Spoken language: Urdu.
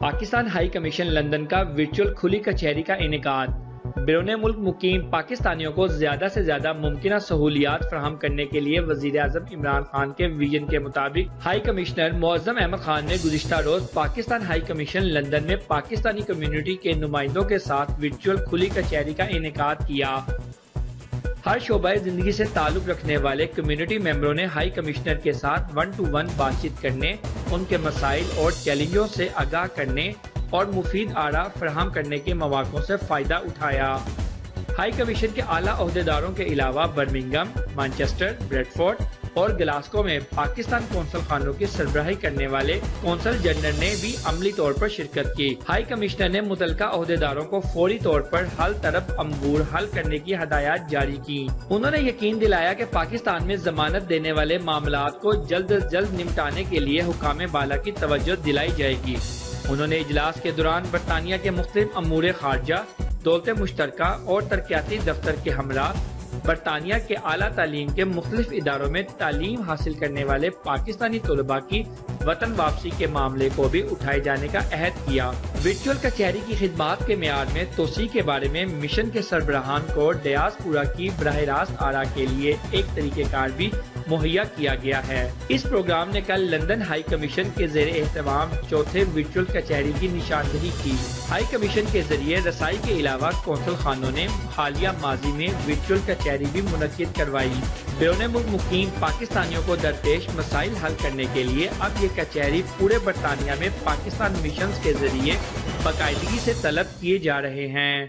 پاکستان ہائی کمیشن لندن کا ورچوئل کھلی کچہری کا انعقاد۔ بیرون ملک مقیم پاکستانیوں کو زیادہ سے زیادہ ممکنہ سہولیات فراہم کرنے کے لیے وزیر اعظم عمران خان کے ویژن کے مطابق ہائی کمشنر معظم احمد خان نے گزشتہ روز پاکستان ہائی کمیشن لندن میں پاکستانی کمیونٹی کے نمائندوں کے ساتھ ورچوئل کھلی کچہری کا انعقاد کیا۔ ہر شعبہ زندگی سے تعلق رکھنے والے کمیونٹی ممبروں نے ہائی کمشنر کے ساتھ 1-to-1 بات چیت کرنے، ان کے مسائل اور چیلنجوں سے آگاہ کرنے اور مفید آراء فراہم کرنے کے مواقع سے فائدہ اٹھایا۔ ہائی کمیشن کے اعلیٰ عہدیداروں کے علاوہ برمنگھم، مانچسٹر، بریڈ فورڈ اور گلاسکو میں پاکستان قونصل خانوں کی سربراہی کرنے والے قونصل جنرل نے بھی عملی طور پر شرکت کی۔ ہائی کمشنر نے متعلقہ عہدیداروں کو فوری طور پر ہر طرف امور حل کرنے کی ہدایات جاری کی۔ انہوں نے یقین دلایا کہ پاکستان میں ضمانت دینے والے معاملات کو جلد از جلد نمٹانے کے لیے حکام بالا کی توجہ دلائی جائے گی۔ انہوں نے اجلاس کے دوران برطانیہ کے مختلف امور خارجہ، دولت مشترکہ اور ترقیاتی دفتر کے ہمراہ برطانیہ کے اعلیٰ تعلیم کے مختلف اداروں میں تعلیم حاصل کرنے والے پاکستانی طلباء کی وطن واپسی کے معاملے کو بھی اٹھائے جانے کا عہد کیا۔ ورچوئل کچہری کی خدمات کے معیار میں توسیع کے بارے میں مشن کے سربراہان کو ڈیاسپورا کی براہ راست آراء کے لیے ایک طریقہ کار بھی مہیا کیا گیا ہے۔ اس پروگرام نے کل لندن ہائی کمیشن کے زیر اہتمام چوتھے ورچوئل کچہری کی نشاندہی کی۔ ہائی کمیشن کے ذریعے رسائی کے علاوہ قونصل خانوں نے حالیہ ماضی میں ورچوئل کچہری بھی منعقد کروائی۔ بیرون ملک مقیم پاکستانیوں کو درپیش مسائل حل کرنے کے لیے اب یہ کچہری پورے برطانیہ میں پاکستان مشنز کے ذریعے باقاعدگی سے طلب کیے جا رہے ہیں۔